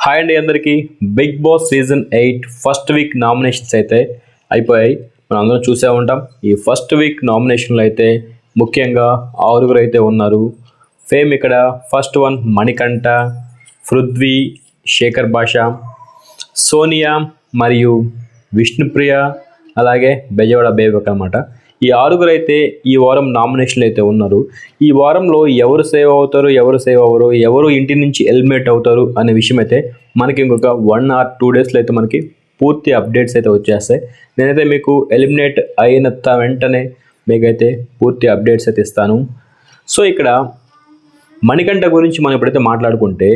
Hi అండి అందరికీ. Big boss season 8 first week nominations అయితే అయిపోయాయి. మనం అందరం చూసే ఉంటాం. ఈ ఫస్ట్ వీక్ నామినేషన్లు అయితే ముఖ్యంగా 6 అయితే ఉన్నారు. ఫేమ్ ఇక్కడ ఫస్ట్ వన్ మణికంఠ, పృథ్వీ, శేఖర్ భాష, సోనియా మరియు విష్ణుప్రియ, అలాగే బెజవాడ బేబక్ అనమాట. ఈ 6 అయితే ఈ వారం నామినేషన్లు అయితే ఉన్నారు. ఈ వారంలో ఎవరు సేవ్ అవుతారు, ఎవరు సేవ్ అవ్వరు, ఎవరు ఇంటి నుంచి ఎలిమినేట్ అవుతారు అనే విషయం అయితే మనకి ఇంకొక 1 or 2 డేస్లో అయితే మనకి పూర్తి అప్డేట్స్ అయితే వచ్చేస్తాయి. నేనైతే మీకు ఎలిమినేట్ అయిన వెంటనే మీకైతే పూర్తి అప్డేట్స్ అయితే ఇస్తాను. సో ఇక్కడ మణికంఠ గురించి మనం ఎప్పుడైతే మాట్లాడుకుంటే,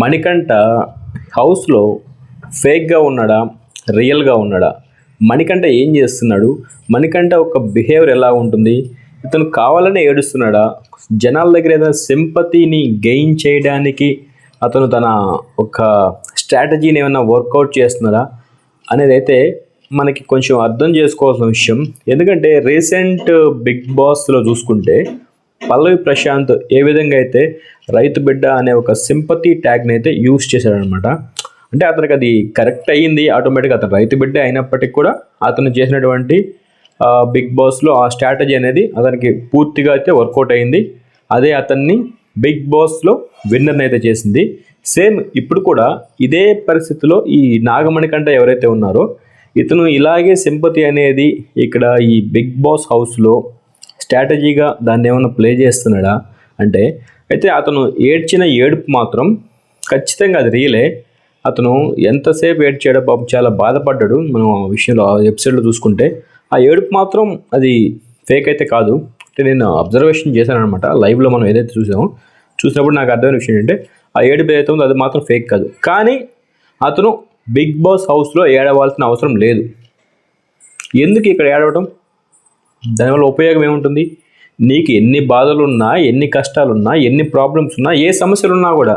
మణికంఠ హౌస్లో ఫేక్గా ఉన్నాడా, రియల్గా ఉన్నాడా, మణికంఠ ఏం చేస్తున్నాడు, మణికంఠ ఒక బిహేవియర్ ఎలా ఉంటుంది, ఇతను కావాలనే ఏడుస్తున్నాడా, జనాల దగ్గర ఏదైనా సింపతిని గెయిన్ చేయడానికి అతను తన ఒక స్ట్రాటజీని ఏమైనా వర్కౌట్ చేస్తున్నాడా అనేది అయితే మనకి కొంచెం అర్థం చేసుకోవాల్సిన విషయం. ఎందుకంటే రీసెంట్ బిగ్ బాస్లో చూసుకుంటే పల్లవి ప్రశాంత్ ఏ విధంగా అయితే రైతు బిడ్డ అనే ఒక సింపతి ట్యాగ్ని అయితే యూజ్ చేశాడనమాట. అంటే అతనికి అది కరెక్ట్ అయ్యింది, ఆటోమేటిక్గా అతను రైతు బిడ్డ అయినప్పటికీ కూడా అతను చేసినటువంటి బిగ్ బాస్లో ఆ స్ట్రాటజీ అనేది అతనికి పూర్తిగా అయితే వర్కౌట్ అయింది. అదే అతన్ని బిగ్ బాస్లో విన్నర్ని అయితే చేసింది. సేమ్ ఇప్పుడు కూడా ఇదే పరిస్థితిలో ఈ నాగమణికంఠ ఎవరైతే ఉన్నారో ఇతను ఇలాగే సింపతి అనేది ఇక్కడ ఈ బిగ్ బాస్ హౌస్లో స్ట్రాటజీగా దాన్ని ఏమైనా ప్లే చేస్తున్నాడా అంటే, అయితే అతను ఏడ్చిన ఏడుపు మాత్రం ఖచ్చితంగా అది రియలే. అతను ఎంతసేపు ఏడ్చాడో పాపం, చాలా బాధపడ్డాడు. మనం ఆ విషయంలో ఆ ఎపిసోడ్లో చూసుకుంటే ఆ ఏడుపు మాత్రం అది ఫేక్ అయితే కాదు. అంటే నేను అబ్జర్వేషన్ చేశాను అనమాట. లైవ్లో మనం ఏదైతే చూసినప్పుడు నాకు అర్థమైన విషయం ఏంటంటే ఆ ఏడుపు ఏదైతే ఉందో అది మాత్రం ఫేక్ కాదు. కానీ అతను బిగ్ బాస్ హౌస్లో ఏడవలసిన అవసరం లేదు. ఎందుకు ఇక్కడ ఏడవటం? దానివల్ల ఉపయోగం ఏముంటుంది? నీకు ఎన్ని బాధలున్నా, ఎన్ని కష్టాలున్నా, ఎన్ని ప్రాబ్లమ్స్ ఉన్నా, ఏ సమస్యలు ఉన్నా కూడా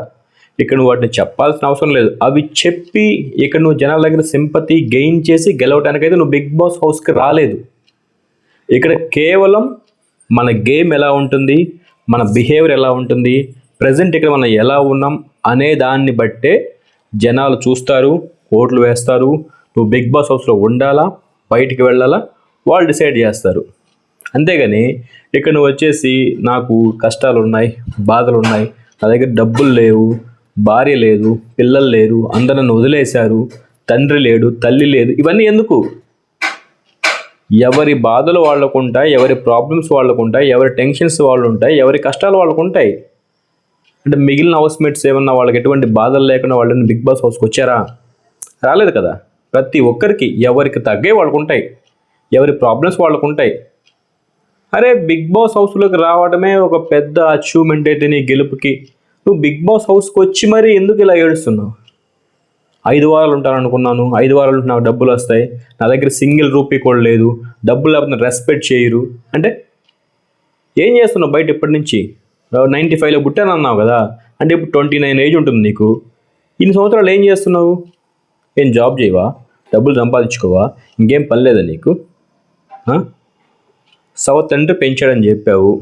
ఇక్కడ నువ్వు వాటిని చెప్పాల్సిన అవసరం లేదు. అవి చెప్పి ఇక్కడ నువ్వు జనాల దగ్గర సింపతి గెయిన్ చేసి గెలవడానికైతే నువ్వు బిగ్ బాస్ హౌస్కి రాలేదు. ఇక్కడ కేవలం మన గేమ్ ఎలా ఉంటుంది, మన బిహేవియర్ ఎలా ఉంటుంది, ప్రజెంట్ ఇక్కడ మనం ఎలా ఉన్నాం అనే దాన్ని బట్టే జనాలు చూస్తారు, ఓట్లు వేస్తారు. నువ్వు బిగ్ బాస్ హౌస్లో ఉండాలా, బయటికి వెళ్ళాలా, వాళ్ళు డిసైడ్ చేస్తారు. అంతేగాని ఇక్కడ నువ్వు వచ్చేసి నాకు కష్టాలు ఉన్నాయి, బాధలు ఉన్నాయి, నా దగ్గర డబ్బులు లేవు, భార్య లేదు, పిల్లలు లేరు, అందరూ నన్ను వదిలేశారు, తండ్రి లేడు, తల్లి లేదు, ఇవన్నీ ఎందుకు? ఎవరి బాధలు వాళ్ళకు ఉంటాయి, ఎవరి ప్రాబ్లమ్స్ వాళ్ళకు ఉంటాయి, ఎవరి టెన్షన్స్ వాళ్ళు ఉంటాయి, ఎవరి కష్టాలు వాళ్ళకు ఉంటాయి. అంటే మిగిలిన హౌస్మేట్స్ ఏమన్నా వాళ్ళకి ఎటువంటి బాధలు లేకుండా వాళ్ళని బిగ్ బాస్ హౌస్కి వచ్చారా? రాలేదు కదా. ప్రతి ఒక్కరికి ఎవరికి తగ్గే వాళ్ళకు ఉంటాయి, ఎవరి ప్రాబ్లమ్స్ వాళ్ళకు ఉంటాయి. అరే బిగ్ బాస్ హౌస్లోకి రావడమే ఒక పెద్ద అచీవ్మెంట్ అయితే నీ గెలుపుకి. నువ్వు బిగ్ బాస్ హౌస్కి వచ్చి మరి ఎందుకు ఇలా ఏడుస్తున్నావు? 5 వారాలు ఉంటాను అనుకున్నాను, 5 వారాలు నాకు డబ్బులు వస్తాయి, నా దగ్గర సింగిల్ రూపీ కూడా లేదు, డబ్బులు లేకపోతే రెస్పెక్ట్ చేయరు అంటే ఏం చేస్తున్నావు బయట? ఇప్పటి నుంచి 95లో పుట్టాను అన్నావు కదా, అంటే ఇప్పుడు 29 ఏజ్ ఉంటుంది నీకు. ఇన్ని సంవత్సరాలు ఏం చేస్తున్నావు? ఏం జాబ్ చేయవా? డబ్బులు సంపాదించుకోవా? ఇంకేం పని లేదా నీకు? సవత్ అంటే పెంచాడని చెప్పావు,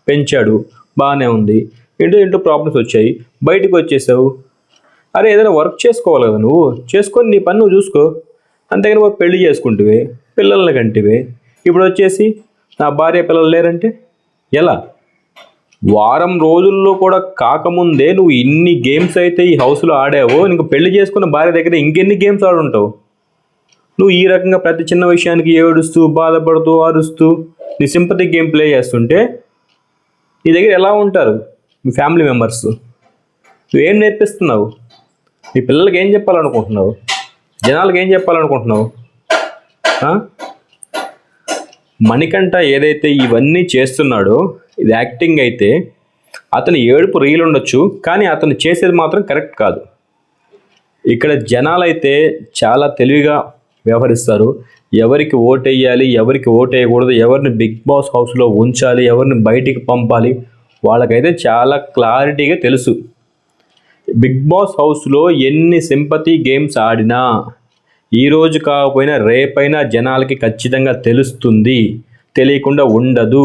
పెంచాడు, బాగానే ఉంది. ఏంటో ప్రాబ్లమ్స్ వచ్చాయి, బయటకు వచ్చేసావు. అరే ఏదైనా వర్క్ చేసుకోవాలి కదా, నువ్వు చేసుకొని నీ పని నువ్వు చూసుకో. అంతేగాని ఒక పెళ్లి చేసుకుంటువే, పిల్లల్ని కంటివే, ఇప్పుడు వచ్చేసి నా భార్య పిల్లలు లేరంటే ఎలా? వారం రోజుల్లో కూడా కాకముందే నువ్వు ఇన్ని గేమ్స్ అయితే ఈ హౌస్లో ఆడావో, నీకు పెళ్లి చేసుకున్న భార్య దగ్గర ఇంకెన్ని గేమ్స్ ఆడుంటావు? నువ్వు ఈ రకంగా ప్రతి చిన్న విషయానికి ఏడుస్తూ, బాధపడుతూ, అరుస్తూ నీ సింపతి గేమ్ ప్లే చేస్తుంటే నీ దగ్గర ఎలా ఉంటారు మీ ఫ్యామిలీ మెంబర్స్? నువ్వేం నేర్పిస్తున్నావు? మీ పిల్లలకి ఏం చెప్పాలనుకుంటున్నావు? జనాలకు ఏం చెప్పాలనుకుంటున్నావు? మణికంఠ ఏదైతే ఇవన్నీ చేస్తున్నాడో ఇది యాక్టింగ్ అయితే, అతని ఏడుపు రియల్ ఉండొచ్చు, కానీ అతను చేసేది మాత్రం కరెక్ట్ కాదు. ఇక్కడ జనాలైతే చాలా తెలివిగా వ్యవహరిస్తారు. ఎవరికి ఓటు వేయాలి, ఎవరికి ఓటు వేయకూడదు, ఎవరిని బిగ్ బాస్ హౌస్లో ఉంచాలి, ఎవరిని బయటికి పంపాలి, వాళ్ళకైతే చాలా క్లారిటీగా తెలుసు. బిగ్ బాస్ హౌస్లో ఎన్ని సింపతి గేమ్స్ ఆడినా ఈరోజు కాకపోయినా రేపైనా జనాలకి ఖచ్చితంగా తెలుస్తుంది, తెలియకుండా ఉండదు.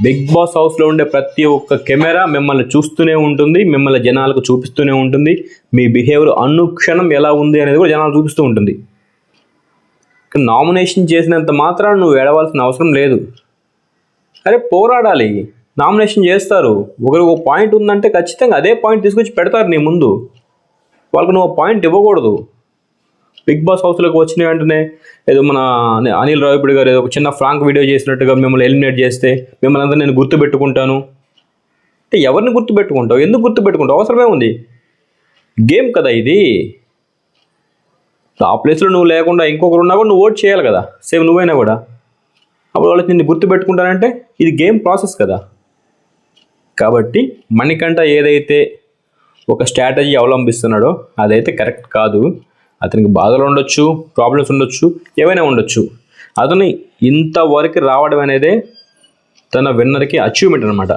బిగ్ బాస్ హౌస్లో ఉండే ప్రతి ఒక్క కెమెరా మిమ్మల్ని చూస్తూనే ఉంటుంది, మిమ్మల్ని జనాలకు చూపిస్తూనే ఉంటుంది. మీ బిహేవియర్ అనుక్షణం ఎలా ఉంది అనేది కూడా జనాలు చూపిస్తూ ఉంటుంది. నామినేషన్ చేసినంత మాత్రాన నువ్వు ఏడవలసిన అవసరం లేదు. అరే పోరాడాలి, నామినేషన్ చేస్తారు, ఒకరికి ఒక పాయింట్ ఉందంటే ఖచ్చితంగా అదే పాయింట్ తీసుకొచ్చి పెడతారు నీ ముందు. వాళ్ళకి నువ్వు పాయింట్ ఇవ్వకూడదు. బిగ్ బాస్ హౌస్లోకి వచ్చిన వెంటనే ఏదో మన అనిల్ రావిపూడి గారు ఏదో ఒక చిన్న ఫ్రాంక్ వీడియో చేసినట్టుగా మిమ్మల్ని ఎలిమినేట్ చేస్తే మిమ్మల్ని అంతా నేను గుర్తుపెట్టుకుంటాను అంటే ఎవరిని గుర్తుపెట్టుకుంటావు? ఎందుకు గుర్తుపెట్టుకుంటావు? అవసరమే ఉంది? గేమ్ కదా ఇది. ఆ ప్లేస్లో నువ్వు లేకుండా ఇంకొకరు ఉన్నా కూడా నువ్వు ఓట్ చేయాలి కదా, సేమ్ నువ్వైనా కూడా. అప్పుడు వాళ్ళకి నిన్ను గుర్తుపెట్టుకుంటానంటే ఇది గేమ్ ప్రాసెస్ కదా. కాబట్టి మణికంఠ ఏదైతే ఒక స్ట్రాటజీ అవలంబిస్తున్నాడో అదైతే కరెక్ట్ కాదు. అతనికి బాధలు ఉండొచ్చు, ప్రాబ్లమ్స్ ఉండొచ్చు, ఏవైనా ఉండొచ్చు. అతను ఇంతవరకు రావడం అనేదే తన విన్నర్కి అచీవ్మెంట్ అనమాట.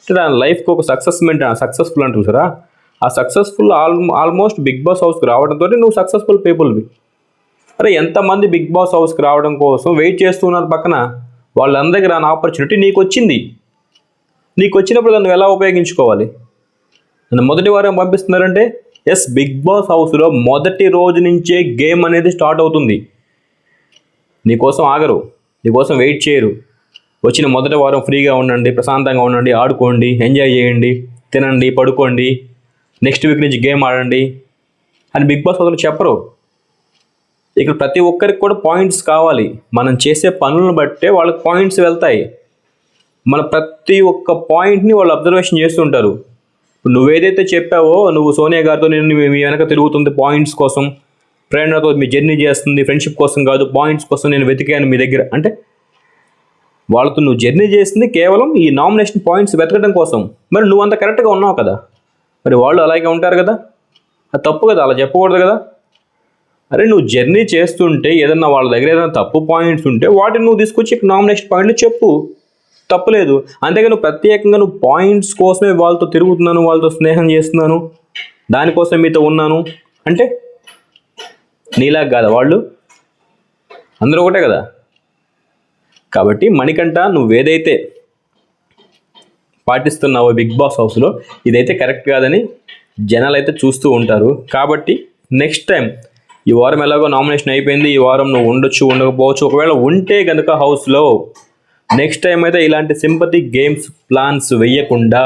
అంటే తన లైఫ్కి ఒక సక్సెస్ఫుల్ అని చూసారా. ఆ సక్సెస్ఫుల్ ఆల్మోస్ట్ బిగ్ బాస్ హౌస్కి రావడంతో నువ్వు సక్సెస్ఫుల్ పీపుల్వి. అరే ఎంతమంది బిగ్ బాస్ హౌస్కి రావడం కోసం వెయిట్ చేస్తున్నారు పక్కన, వాళ్ళందరికీ రాని ఆపర్చునిటీ నీకు వచ్చింది. నీకు వచ్చినప్పుడు దాన్ని ఎలా ఉపయోగించుకోవాలి? నన్ను మొదటి వారం పంపిస్తున్నారంటే ఎస్, బిగ్ బాస్ హౌస్లో మొదటి రోజు నుంచే గేమ్ అనేది స్టార్ట్ అవుతుంది. నీకోసం ఆగరు, నీకోసం వెయిట్ చేయరు. వచ్చిన మొదటి వారం ఫ్రీగా ఉండండి, ప్రశాంతంగా ఉండండి, ఆడుకోండి, ఎంజాయ్ చేయండి, తినండి, పడుకోండి, నెక్స్ట్ వీక్ నుంచి గేమ్ ఆడండి అని బిగ్ బాస్ హౌస్లో చెప్పరు. ఇక్కడ ప్రతి ఒక్కరికి కూడా పాయింట్స్ కావాలి. మనం చేసే పనులను బట్టే వాళ్ళకి పాయింట్స్ వెళ్తాయి. మన ప్రతి ఒక్క పాయింట్ని వాళ్ళు అబ్జర్వేషన్ చేస్తుంటారు. నువ్వేదైతే చెప్పావో, నువ్వు సోనియా గారితో నేను మీ వెనక తిరుగుతుంది పాయింట్స్ కోసం, ప్రేరణతో మీ జర్నీ చేస్తుంది ఫ్రెండ్షిప్ కోసం కాదు, పాయింట్స్ కోసం నేను వెతికాను మీ దగ్గర అంటే, వాళ్ళతో నువ్వు జర్నీ చేసింది కేవలం ఈ నామినేషన్ పాయింట్స్ వెతకడం కోసం. మరి నువ్వు అంత కరెక్ట్గా ఉన్నావు కదా, మరి వాళ్ళు అలాగే ఉంటారు కదా. అది తప్పు కదా, అలా చెప్పకూడదు కదా. అరే నువ్వు జర్నీ చేస్తుంటే ఏదన్నా వాళ్ళ దగ్గర ఏదైనా తప్పు పాయింట్స్ ఉంటే వాటిని నువ్వు తీసుకొచ్చి నామినేషన్ పాయింట్లు చెప్పు, తప్పులేదు. అంతేగా నువ్వు ప్రత్యేకంగా నువ్వు పాయింట్స్ కోసమే వాళ్ళతో తిరుగుతున్నాను, వాళ్ళతో స్నేహం చేస్తున్నాను, దానికోసం మీతో ఉన్నాను అంటే నీలాగా కాదా వాళ్ళు? అందరూ ఒకటే కదా. కాబట్టి మణికంఠ నువ్వేదైతే పాటిస్తున్నావో బిగ్ బాస్ హౌస్లో ఇదైతే కరెక్ట్ కాదని జనాలు అయితే చూస్తూ ఉంటారు. కాబట్టి నెక్స్ట్ టైం, ఈ వారం ఎలాగో నామినేషన్ అయిపోయింది, ఈ వారం నువ్వు ఉండొచ్చు ఉండకపోవచ్చు, ఒకవేళ ఉంటే కనుక హౌస్లో నెక్స్ట్ టైం అయితే ఇలాంటి సింపతి గేమ్స్ ప్లాన్స్ వెయ్యకుండా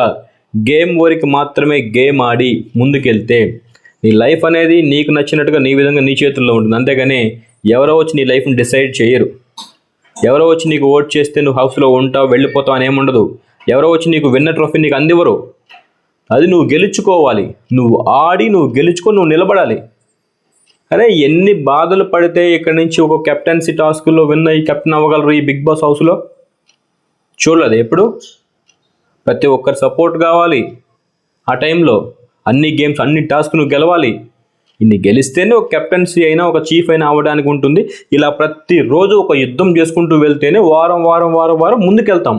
గేమ్ వరకు మాత్రమే గేమ్ ఆడి ముందుకెళ్తే నీ లైఫ్ అనేది నీకు నచ్చినట్టుగా నీ విధంగా నీ చేతుల్లో ఉంటుంది. అంతేగాని ఎవరో వచ్చి నీ లైఫ్ని డిసైడ్ చేయరు. ఎవరో వచ్చి నీకు ఓట్ చేస్తే నువ్వు హౌస్లో ఉంటావు వెళ్ళిపోతావు అని ఏముండదు. ఎవరో వచ్చి నీకు విన్నర్ ట్రోఫీ నీకు అందివ్వరు. అది నువ్వు గెలుచుకోవాలి. నువ్వు ఆడి నువ్వు గెలుచుకొని నువ్వు నిలబడాలి. అరే ఎన్ని బాధలు పడితే ఇక్కడి నుంచి ఒక కెప్టెన్సీ టాస్క్లో విన్ అయ్యి కెప్టెన్ అవ్వగలరు ఈ బిగ్ బాస్ హౌస్లో? చూడలేదు ఎప్పుడు? ప్రతి ఒక్కరి సపోర్ట్ కావాలి. ఆ టైంలో అన్ని గేమ్స్ అన్ని టాస్క్ నువ్వు గెలవాలి. ఇన్ని గెలిస్తేనే ఒక కెప్టెన్సీ అయినా ఒక చీఫ్ అయినా అవ్వడానికి ఉంటుంది. ఇలా ప్రతిరోజు ఒక యుద్ధం చేసుకుంటూ వెళ్తేనే వారం వారం వారం వారం ముందుకెళ్తాం.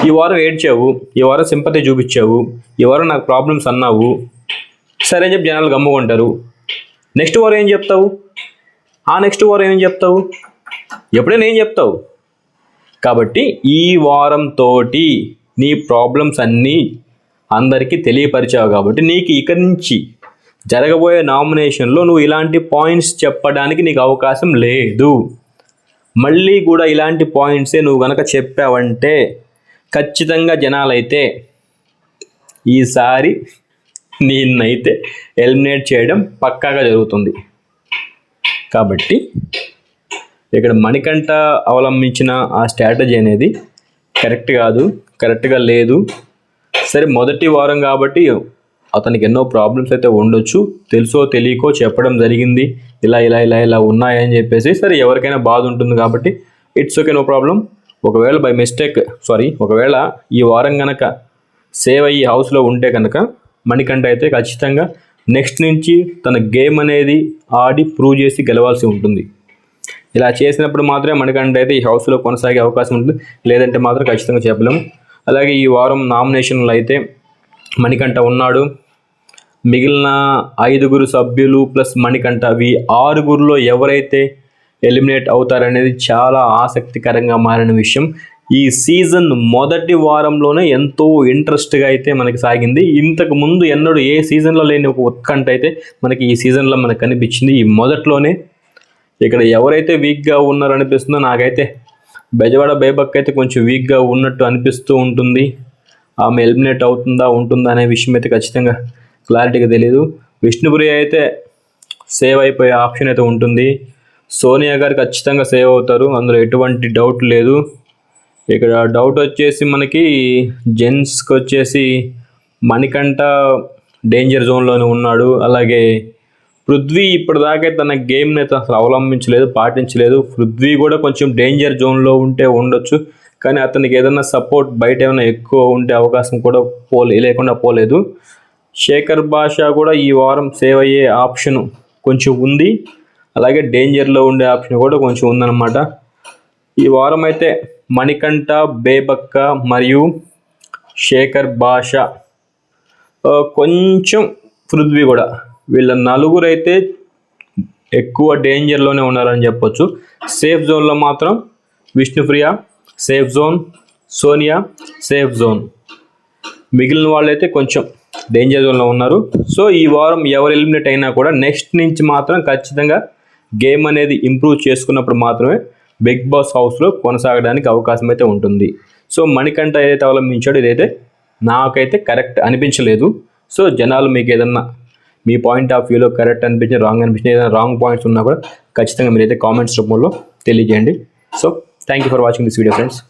ఈ వారం ఏడ్చావు, ఈ వారం సింపతి చూపించావు, ఈ వారం నాకు ప్రాబ్లమ్స్ అన్నావు, సరే అని చెప్పి జనాలు గమ్ముకుంటారు. నెక్స్ట్ వారం ఏం చెప్తావు? ఆ నెక్స్ట్ వారం ఏం చెప్తావు? ఎప్పుడైనా ఏం చెప్తావు? కాబట్టి ఈ వారంతో నీ ప్రాబ్లమ్స్ అన్నీ అందరికీ తెలియపరిచావు. కాబట్టి నీకు ఇక్కడి నుంచి జరగబోయే నామినేషన్లో నువ్వు ఇలాంటి పాయింట్స్ చెప్పడానికి నీకు అవకాశం లేదు. మళ్ళీ కూడా ఇలాంటి పాయింట్సే నువ్వు కనుక చెప్పావంటే ఖచ్చితంగా జనాలైతే ఈసారి నిన్నైతే ఎలిమినేట్ చేయడం పక్కాగా జరుగుతుంది. కాబట్టి ఇక్కడ మణికంఠ అవలంబించిన ఆ స్ట్రాటజీ అనేది కరెక్ట్ కాదు, కరెక్ట్గా లేదు. సరే మొదటి వారం కాబట్టి అతనికి ఎన్నో ప్రాబ్లమ్స్ అయితే ఉండొచ్చు, తెలుసో తెలియకో చెప్పడం జరిగింది, ఇలా ఇలా ఇలా ఇలా ఉన్నాయని చెప్పేసి. సరే ఎవరికైనా బాధ ఉంటుంది కాబట్టి ఇట్స్ ఓకే, నో ప్రాబ్లం. ఒకవేళ బై మిస్టేక్ ఒకవేళ ఈ వారం కనుక సేవ్ అయ్యి హౌస్లో ఉంటే కనుక మణికంఠ అయితే ఖచ్చితంగా నెక్స్ట్ నుంచి తన గేమ్ అనేది ఆడి ప్రూవ్ చేసి గెలవాల్సి ఉంటుంది. ఇలా చేసినప్పుడు మాత్రమే మణికంఠ అయితే ఈ హౌస్లో కొనసాగే అవకాశం ఉంటుంది, లేదంటే మాత్రం ఖచ్చితంగా చెప్పలేము. అలాగే ఈ వారం నామినేషన్లు అయితే మణికంఠ ఉన్నాడు. మిగిలిన 5 సభ్యులు ప్లస్ మణికంఠ, ఈ 6 ఎవరైతే ఎలిమినేట్ అవుతారనేది చాలా ఆసక్తికరంగా మారిన విషయం. ఈ సీజన్ మొదటి వారంలోనే ఎంతో ఇంట్రెస్ట్గా అయితే మనకి సాగింది. ఇంతకు ముందు ఎన్నడూ ఏ సీజన్లో లేని ఒక ఉత్కంఠ అయితే మనకి ఈ సీజన్లో మనకు కనిపించింది. ఈ మొదట్లోనే ఇక్కడ ఎవరైతే వీక్గా ఉన్నారో అనిపిస్తుందో, నాకైతే బెజవాడ బేబక్ అయితే కొంచెం వీక్గా ఉన్నట్టు అనిపిస్తూ ఉంటుంది. ఆమె ఎలిమినేట్ అవుతుందా ఉంటుందా అనే విషయం అయితే ఖచ్చితంగా క్లారిటీగా తెలియదు. విష్ణుప్రియ అయితే సేవ్ అయిపోయే ఆప్షన్ అయితే ఉంటుంది. సోనియా గారు ఖచ్చితంగా సేవ్ అవుతారు, అందులో ఎటువంటి డౌట్ లేదు. ఇక్కడ డౌట్ వచ్చేసి మనకి జెంట్స్కి వచ్చేసి మణికంఠ డేంజర్ జోన్లోనే ఉన్నాడు. అలాగే పృథ్వీ ఇప్పటిదాకా తన గేమ్ని అయితే అసలు అవలంబించలేదు, పాటించలేదు. పృథ్వీ కూడా కొంచెం డేంజర్ జోన్లో ఉంటే ఉండొచ్చు, కానీ అతనికి ఏదైనా సపోర్ట్ బయట ఏమైనా ఎక్కువ ఉండే అవకాశం కూడా లేకుండా పోలేదు. శేఖర్ భాష కూడా ఈ వారం సేవ్ అయ్యే ఆప్షన్ కొంచెం ఉంది, అలాగే డేంజర్లో ఉండే ఆప్షన్ కూడా కొంచెం ఉందన్నమాట. ఈ వారం అయితే మణికంఠ, బేబక్క మరియు శేఖర్ భాష, కొంచెం పృథ్వీ కూడా, వీళ్ళ నలుగురు అయితే ఎక్కువ డేంజర్లోనే ఉన్నారని చెప్పొచ్చు. సేఫ్ జోన్లో మాత్రం Vishnupriya safe zone, Sonia safe zone, మిగిలిన వాళ్ళైతే కొంచెం డేంజర్ జోన్లో ఉన్నారు. సో ఈ వారం ఎవరు ఎలిమినేట్ అయినా కూడా నెక్స్ట్ నుంచి మాత్రం ఖచ్చితంగా గేమ్ అనేది ఇంప్రూవ్ చేసుకున్నప్పుడు మాత్రమే బిగ్ బాస్ హౌస్లో కొనసాగడానికి అవకాశం అయితే ఉంటుంది. సో మణికంఠ ఏదైతే అవలంబించాడో ఇదైతే నాకైతే కరెక్ట్ అనిపించలేదు. సో జనాలు మీకు ఏదన్నా మీ పాయింట్ ఆఫ్ వ్యూలో కరెక్ట్ అనిపించి, రాంగ్ అనిపించిన, ఏదైనా రాంగ్ పాయింట్స్ ఉన్నా కూడా ఖచ్చితంగా మీరైతే కామెంట్స్ రూపంలో తెలియజేయండి. So thank you for watching this video friends.